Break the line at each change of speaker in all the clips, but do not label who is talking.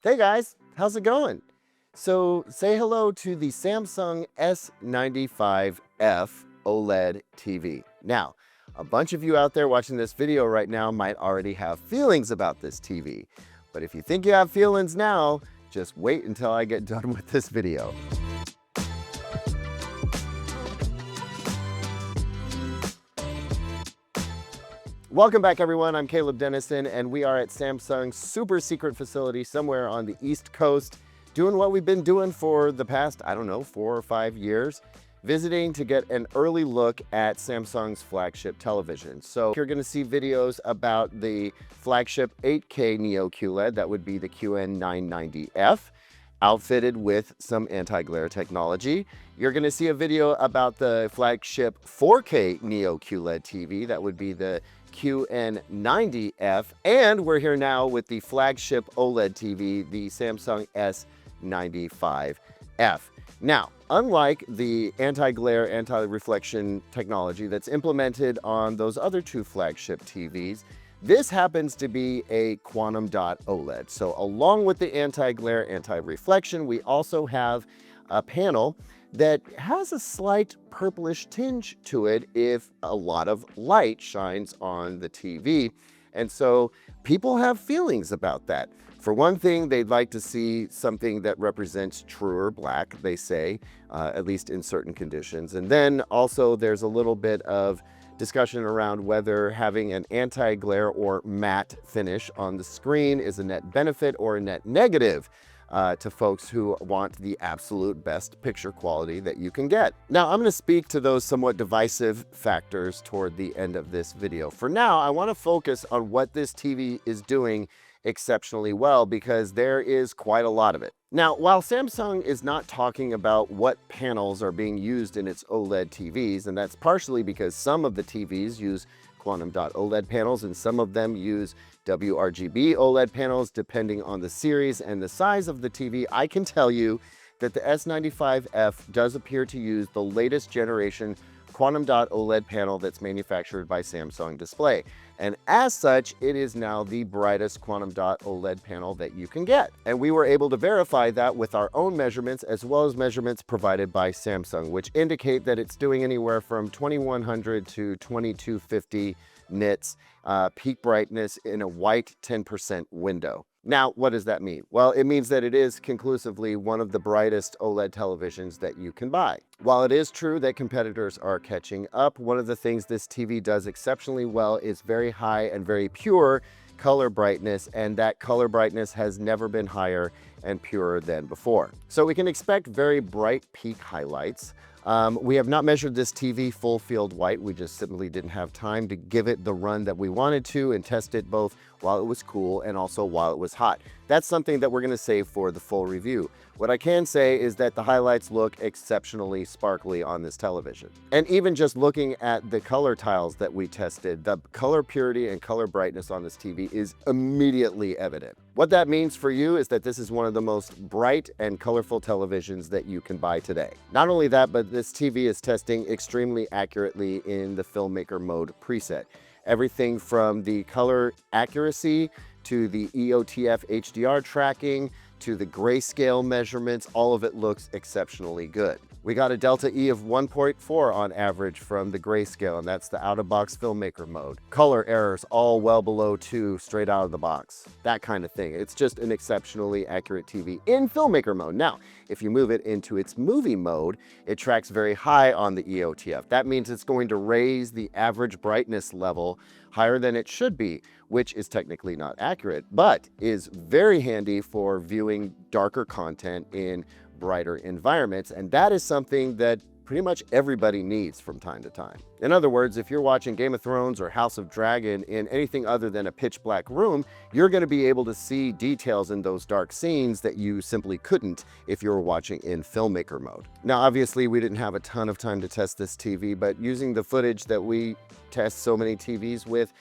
Hey guys, how's it going? So say hello to the Samsung S95F OLED TV. Now, a bunch of you out there watching this video right now might already have feelings about this TV. But if you think you have feelings now, just wait until I get done with this video. Welcome back everyone, I'm Caleb Dennison and we are at Samsung's super secret facility somewhere on the East Coast doing what we've been doing for the past, 4 or 5 years, visiting to get an early look at Samsung's flagship television. So you're going to see videos about the flagship 8K Neo QLED, that would be the QN990F, outfitted with some anti-glare technology. You're going to see a video about the flagship 4K Neo QLED TV, that would be the QN90F, and we're here now with the flagship OLED TV, the Samsung S95F. Now, unlike the anti-glare, anti-reflection technology that's implemented on those other two flagship TVs, this happens to be a Quantum Dot OLED. So along with the anti-glare, anti-reflection, we also have a panel that has a slight purplish tinge to it if a lot of light shines on the TV. And so people have feelings about that. For one thing, they'd like to see something that represents truer black, they say, at least in certain conditions. And then also there's a little bit of discussion around whether having an anti-glare or matte finish on the screen is a net benefit or a net negative to folks who want the absolute best picture quality that you can get. Now, I'm going to speak to those somewhat divisive factors toward the end of this video. For now, I want to focus on what this TV is doing exceptionally well, because there is quite a lot of it. Now, while Samsung is not talking about what panels are being used in its OLED TVs, and that's partially because some of the TVs use Quantum Dot OLED panels and some of them use WRGB OLED panels, depending on the series and the size of the TV, I can tell you that the S95F does appear to use the latest generation Quantum Dot OLED panel that's manufactured by Samsung Display. And as such, it is now the brightest Quantum Dot OLED panel that you can get. And we were able to verify that with our own measurements, as well as measurements provided by Samsung, which indicate that it's doing anywhere from 2100 to 2250 nits, peak brightness in a white 10% window. Now, what does that mean? Well, it means that it is conclusively one of the brightest OLED televisions that you can buy. While it is true that competitors are catching up, one of the things this TV does exceptionally well is very high and very pure color brightness, and that color brightness has never been higher and purer than before. So we can expect very bright peak highlights. We have not measured this TV full field white. We just simply didn't have time to give it the run that we wanted to and test it both while it was cool and also while it was hot. That's something that we're going to save for the full review. What I can say is that the highlights look exceptionally sparkly on this television. And even just looking at the color tiles that we tested, the color purity and color brightness on this TV is immediately evident. What that means for you is that this is one of the most bright and colorful televisions that you can buy today. Not only that, but this TV is testing extremely accurately in the filmmaker mode preset. Everything from the color accuracy to the EOTF HDR tracking to the grayscale measurements, all of it looks exceptionally good. We got a delta E of 1.4 on average from the grayscale, and that's the out-of-box filmmaker mode. Color errors all well below 2 straight out of the box. That kind of thing. It's just an exceptionally accurate TV in filmmaker mode. Now, if you move it into its movie mode, it tracks very high on the EOTF. That means it's going to raise the average brightness level higher than it should be, which is technically not accurate, but is very handy for viewing darker content in brighter environments, and that is something that pretty much everybody needs from time to time. In other words, if you're watching Game of Thrones or House of Dragon in anything other than a pitch black room, you're going to be able to see details in those dark scenes that you simply couldn't if you were watching in filmmaker mode. Now, obviously, we didn't have a ton of time to test this TV, but using the footage that we test so many TVs with,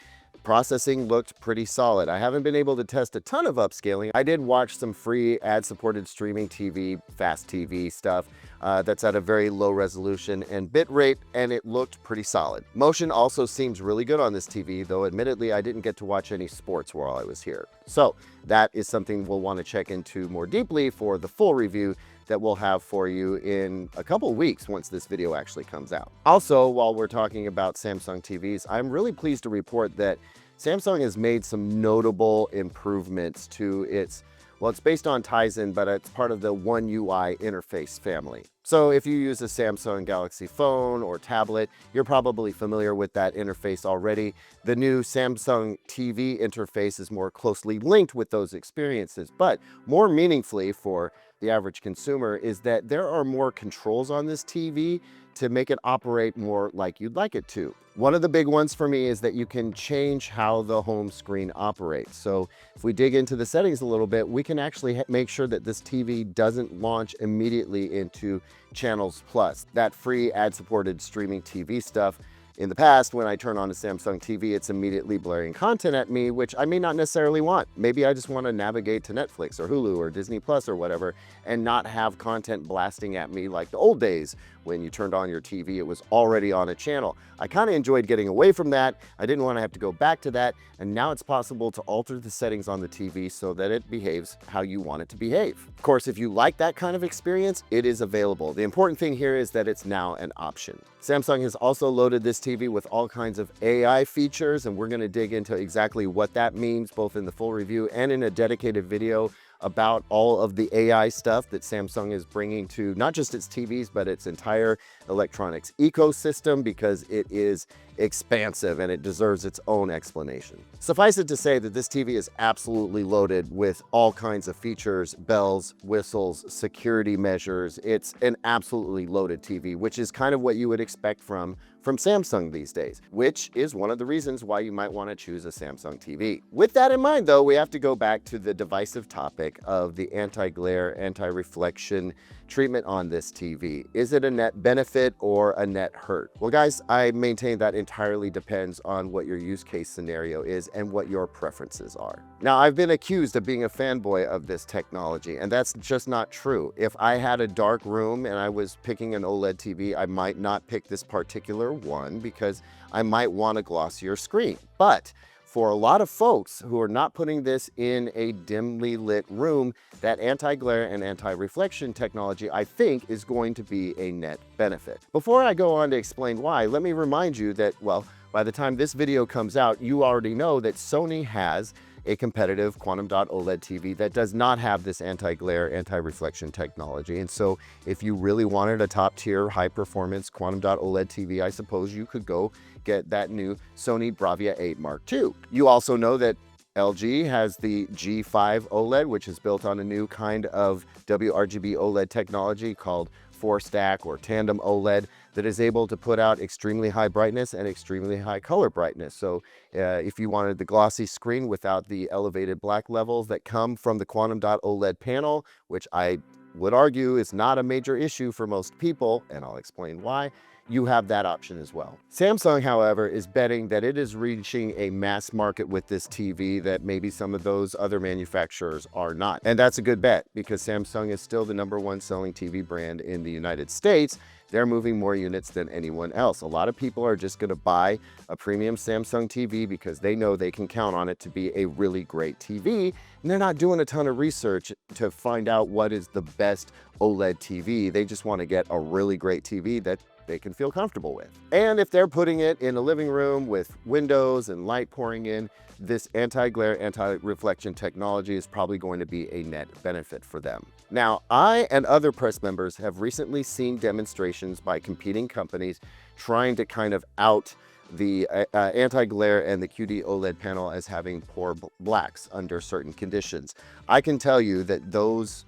Processing looked pretty solid. I haven't been able to test a ton of upscaling. I did watch some free ad-supported streaming TV, fast TV stuff that's at a very low resolution and bit rate, and it looked pretty solid. Motion also seems really good on this TV, though admittedly I didn't get to watch any sports while I was here. So that is something we'll want to check into more deeply for the full review that we'll have for you in a couple weeks once this video actually comes out. Also, while we're talking about Samsung TVs, I'm really pleased to report that Samsung has made some notable improvements to its, well, it's based on Tizen, but it's part of the One UI interface family. So if you use a Samsung Galaxy phone or tablet, you're probably familiar with that interface already. The new Samsung TV interface is more closely linked with those experiences, but more meaningfully for the average consumer is that there are more controls on this TV to make it operate more like you'd like it to. One of the big ones for me is that you can change how the home screen operates. So if we dig into the settings a little bit, we can actually make sure that this TV doesn't launch immediately into Channels Plus, that free ad-supported streaming TV stuff. In the past, when I turn on a Samsung TV, it's immediately blaring content at me, which I may not necessarily want. Maybe I just want to navigate to Netflix or Hulu or Disney Plus or whatever and not have content blasting at me like the old days when you turned on your TV, it was already on a channel. I kind of enjoyed getting away from that. I didn't want to have to go back to that. And now it's possible to alter the settings on the TV so that it behaves how you want it to behave. Of course, if you like that kind of experience, it is available. The important thing here is that it's now an option. Samsung has also loaded this TV with all kinds of AI features, and we're going to dig into exactly what that means, both in the full review and in a dedicated video about all of the AI stuff that Samsung is bringing to not just its TVs, but its entire electronics ecosystem, because it is expansive and it deserves its own explanation. Suffice it to say that this TV is absolutely loaded with all kinds of features, bells, whistles, security measures. It's an absolutely loaded TV, which is kind of what you would expect from Samsung these days, which is one of the reasons why you might want to choose a Samsung TV. With that in mind, though, we have to go back to the divisive topic of the anti-glare, anti-reflection treatment on this TV. Is it a net benefit or a net hurt? Well, guys, I maintain that entirely depends on what your use case scenario is and what your preferences are. Now, I've been accused of being a fanboy of this technology, and that's just not true. If I had a dark room and I was picking an OLED TV, I might not pick this particular one because I might want a glossier screen. But for a lot of folks who are not putting this in a dimly lit room, that anti-glare and anti-reflection technology, I think, is going to be a net benefit. Before I go on to explain why, let me remind you that, well, by the time this video comes out, you already know that Sony has a competitive Quantum Dot OLED TV that does not have this anti-glare, anti-reflection technology. And so if you really wanted a top-tier, high-performance Quantum Dot OLED TV, I suppose you could go get that new Sony Bravia 8 Mark II. You also know that LG has the G5 OLED, which is built on a new kind of WRGB OLED technology called 4-stack or tandem OLED that is able to put out extremely high brightness and extremely high color brightness. So if you wanted the glossy screen without the elevated black levels that come from the Quantum Dot OLED panel, which I would argue is not a major issue for most people, and I'll explain why, you have that option as well. Samsung, however, is betting that it is reaching a mass market with this TV that maybe some of those other manufacturers are not. And that's a good bet because Samsung is still the #1 selling TV brand in the United States. They're moving more units than anyone else. A lot of people are just going to buy a premium Samsung TV because they know they can count on it to be a really great TV. And they're not doing a ton of research to find out what is the best OLED TV. They just want to get a really great TV that they can feel comfortable with. And if they're putting it in a living room with windows and light pouring in, this anti-glare, anti-reflection technology is probably going to be a net benefit for them. Now, I and other press members have recently seen demonstrations by competing companies trying to kind of out the anti-glare and the QD OLED panel as having poor blacks under certain conditions. I can tell you that those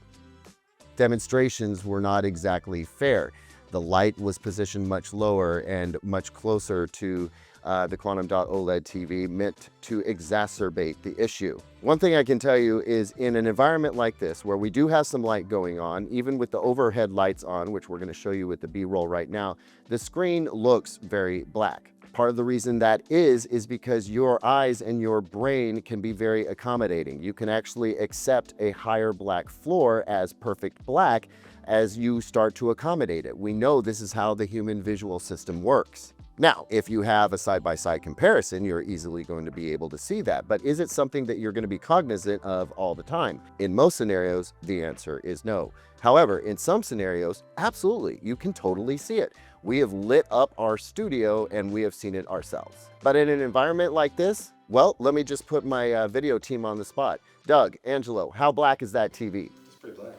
demonstrations were not exactly fair. The light was positioned much lower and much closer to the Quantum Dot OLED TV, meant to exacerbate the issue. One thing I can tell you is in an environment like this, where we do have some light going on, even with the overhead lights on, which we're going to show you with the B-roll right now, the screen looks very black. Part of the reason that is because your eyes and your brain can be very accommodating. You can actually accept a higher black floor as perfect black as you start to accommodate it. We know this is how the human visual system works. Now, if you have a side-by-side comparison, you're easily going to be able to see that. But is it something that you're going to be cognizant of all the time? In most scenarios, the answer is no. However, in some scenarios, absolutely, you can totally see it. We have lit up our studio and we have seen it ourselves. But in an environment like this, well, let me just put my video team on the spot. Doug, Angelo, how black is that TV?
It's pretty black.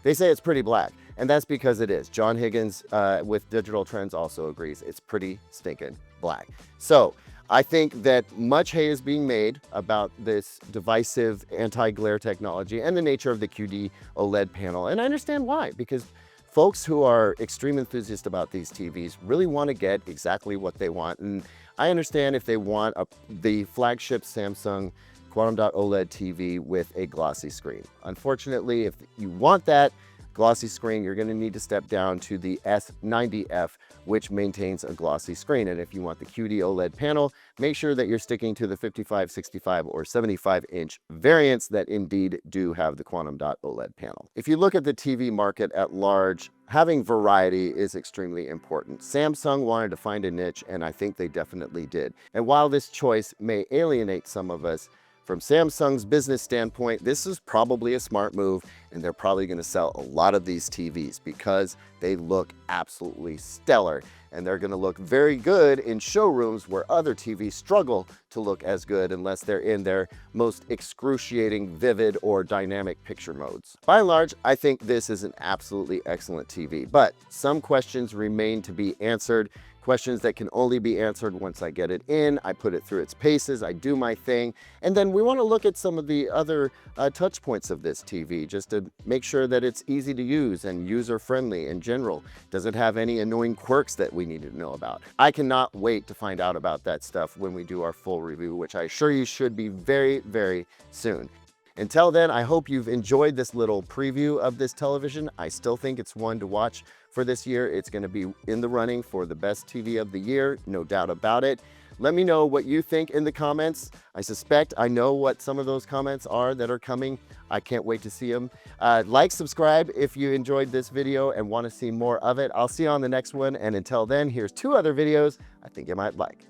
They say it's pretty black, and that's because it is. John Higgins with Digital Trends also agrees. It's pretty stinking black. So I think that much hay is being made about this divisive anti-glare technology and the nature of the QD OLED panel. And I understand why, because folks who are extreme enthusiasts about these TVs really want to get exactly what they want. And I understand if they want the flagship Samsung Quantum Dot OLED TV with a glossy screen. Unfortunately, if you want that glossy screen, you're going to need to step down to the S90F, which maintains a glossy screen. And if you want the QD OLED panel, make sure that you're sticking to the 55, 65, or 75-inch variants that indeed do have the Quantum Dot OLED panel. If you look at the TV market at large, having variety is extremely important. Samsung wanted to find a niche, and I think they definitely did. And while this choice may alienate some of us, from Samsung's business standpoint, this is probably a smart move, and they're probably going to sell a lot of these TVs because they look absolutely stellar, and they're going to look very good in showrooms where other TVs struggle to look as good unless they're in their most excruciating, vivid, or dynamic picture modes. By and large, I think this is an absolutely excellent TV, but some questions remain to be answered. Questions that can only be answered once I get it in, I put it through its paces, I do my thing, and then we want to look at some of the other touch points of this TV just to make sure that it's easy to use and user-friendly in general. Does it have any annoying quirks that we need to know about? I cannot wait to find out about that stuff when we do our full review, which I assure you should be very, very soon. Until then, I hope you've enjoyed this little preview of this television. I still think it's one to watch for this year. It's going to be in the running for the best TV of the year, no doubt about it. Let me know what you think in the comments. I suspect I know what some of those comments are that are coming. I can't wait to see them. Like, subscribe if you enjoyed this video and want to see more of it. I'll see you on the next one. And until then, here's 2 other videos I think you might like.